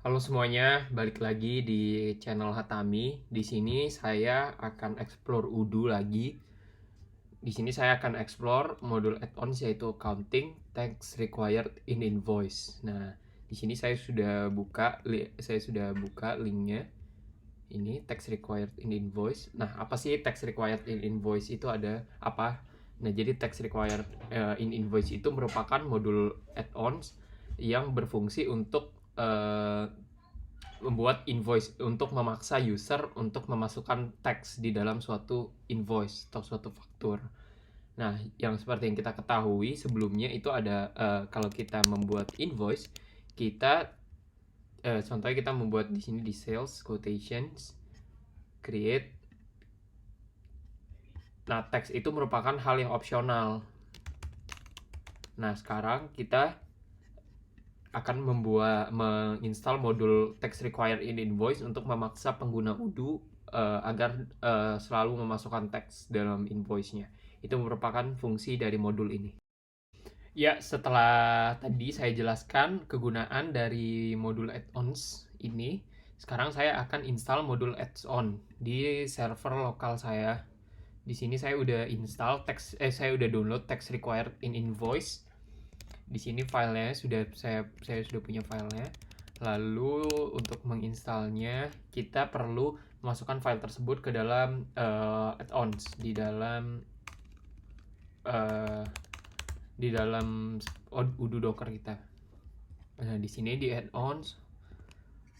Halo semuanya, balik lagi di channel Hatami. Di sini saya akan explore Udo lagi. Di sini saya akan explore modul add-ons yaitu counting text required in invoice. Nah, di sini saya sudah buka linknya. Ini text required in invoice. Nah, apa sih text required in invoice itu ada apa? Nah, jadi text required in invoice itu merupakan modul add-ons yang berfungsi untuk membuat invoice untuk memaksa user untuk memasukkan teks di dalam suatu invoice atau suatu faktur. Nah, yang seperti yang kita ketahui sebelumnya itu ada kalau kita membuat invoice, kita contohnya kita membuat di sini di sales quotations, create. Nah, teks itu merupakan hal yang opsional. Nah, sekarang kita akan menginstal modul text required in invoice untuk memaksa pengguna Udo agar selalu memasukkan teks dalam invoice-nya. Itu merupakan fungsi dari modul ini. Ya, setelah tadi saya jelaskan kegunaan dari modul add-ons ini, sekarang saya akan install modul add-on di server lokal saya. Di sini saya udah saya udah download text required in invoice. Di sini filenya saya sudah punya filenya. Lalu untuk menginstalnya kita perlu memasukkan file tersebut ke dalam add-ons di dalam Udo Docker kita. Nah, di sini di add-ons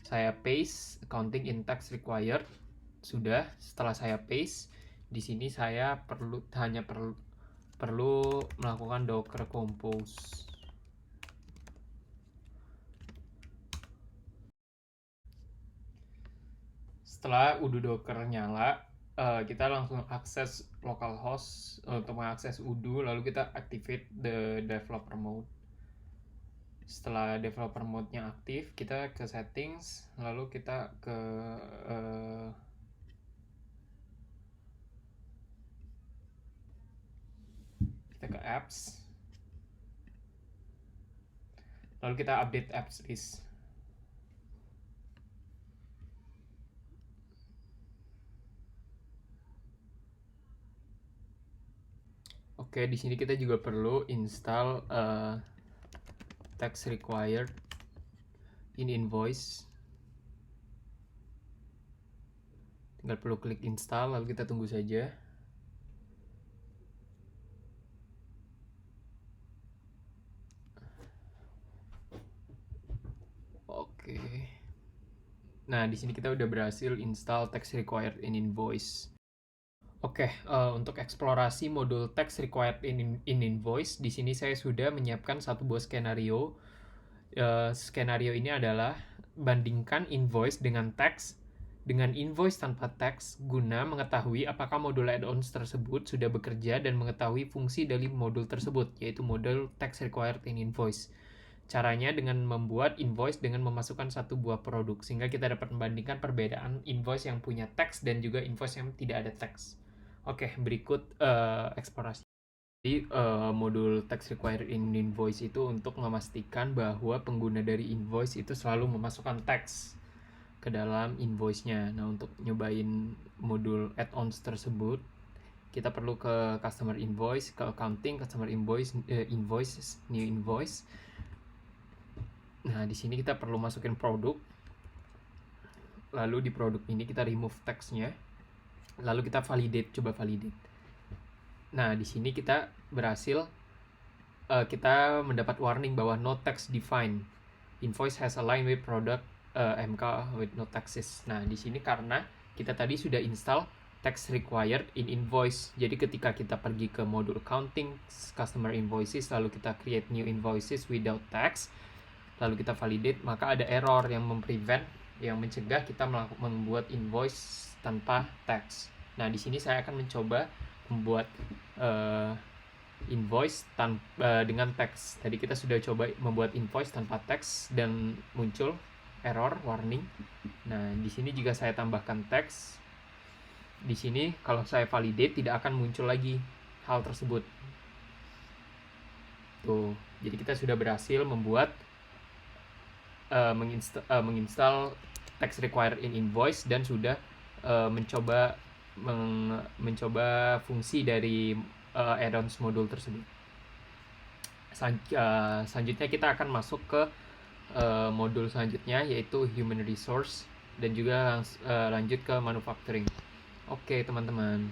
saya paste accounting in text required. Sudah, setelah saya paste, di sini saya hanya perlu melakukan docker compose. Setelah Udo Docker nyala, kita langsung akses localhost untuk mengakses Udo, lalu kita activate the developer mode. Setelah developer mode-nya aktif, kita ke settings, lalu kita ke apps, lalu kita update apps list. Oke, di sini kita juga perlu install text required in invoice. Tinggal perlu klik install, lalu kita tunggu saja. Oke. Nah, di sini kita udah berhasil install text required in invoice. Oke, untuk eksplorasi modul text required in invoice, di sini saya sudah menyiapkan satu buah skenario. Skenario ini adalah bandingkan invoice dengan teks dengan invoice tanpa teks guna mengetahui apakah modul add-ons tersebut sudah bekerja dan mengetahui fungsi dari modul tersebut, yaitu modul text required in invoice. Caranya dengan membuat invoice dengan memasukkan satu buah produk, sehingga kita dapat membandingkan perbedaan invoice yang punya teks dan juga invoice yang tidak ada teks. Oke, berikut eksplorasi. Jadi modul text required in invoice itu untuk memastikan bahwa pengguna dari invoice itu selalu memasukkan teks ke dalam invoice-nya. Nah, untuk nyobain modul add-ons tersebut, kita perlu ke customer invoice, ke accounting, customer invoice, invoices, new invoice. Nah, di sini kita perlu masukin produk. Lalu di produk ini kita remove teksnya. Lalu kita coba validate. Nah, di sini kita berhasil kita mendapat warning bahwa no text defined. Invoice has aligned with product MK with no taxes. Nah, di sini karena kita tadi sudah install text required in invoice. Jadi ketika kita pergi ke modul accounting, customer invoices, lalu kita create new invoices without tax, lalu kita validate, maka ada error yang mencegah kita membuat invoice tanpa tax. Nah, di sini saya akan mencoba membuat invoice dengan teks. Tadi kita sudah coba membuat invoice tanpa teks dan muncul error warning. Nah, di sini jika saya tambahkan teks, di sini kalau saya validate tidak akan muncul lagi hal tersebut. Tuh, jadi kita sudah berhasil membuat menginstal text required in invoice dan sudah mencoba fungsi dari add-ons modul tersebut. Selanjutnya kita akan masuk ke modul selanjutnya, yaitu human resource, dan juga lanjut ke manufacturing. Oke teman-teman.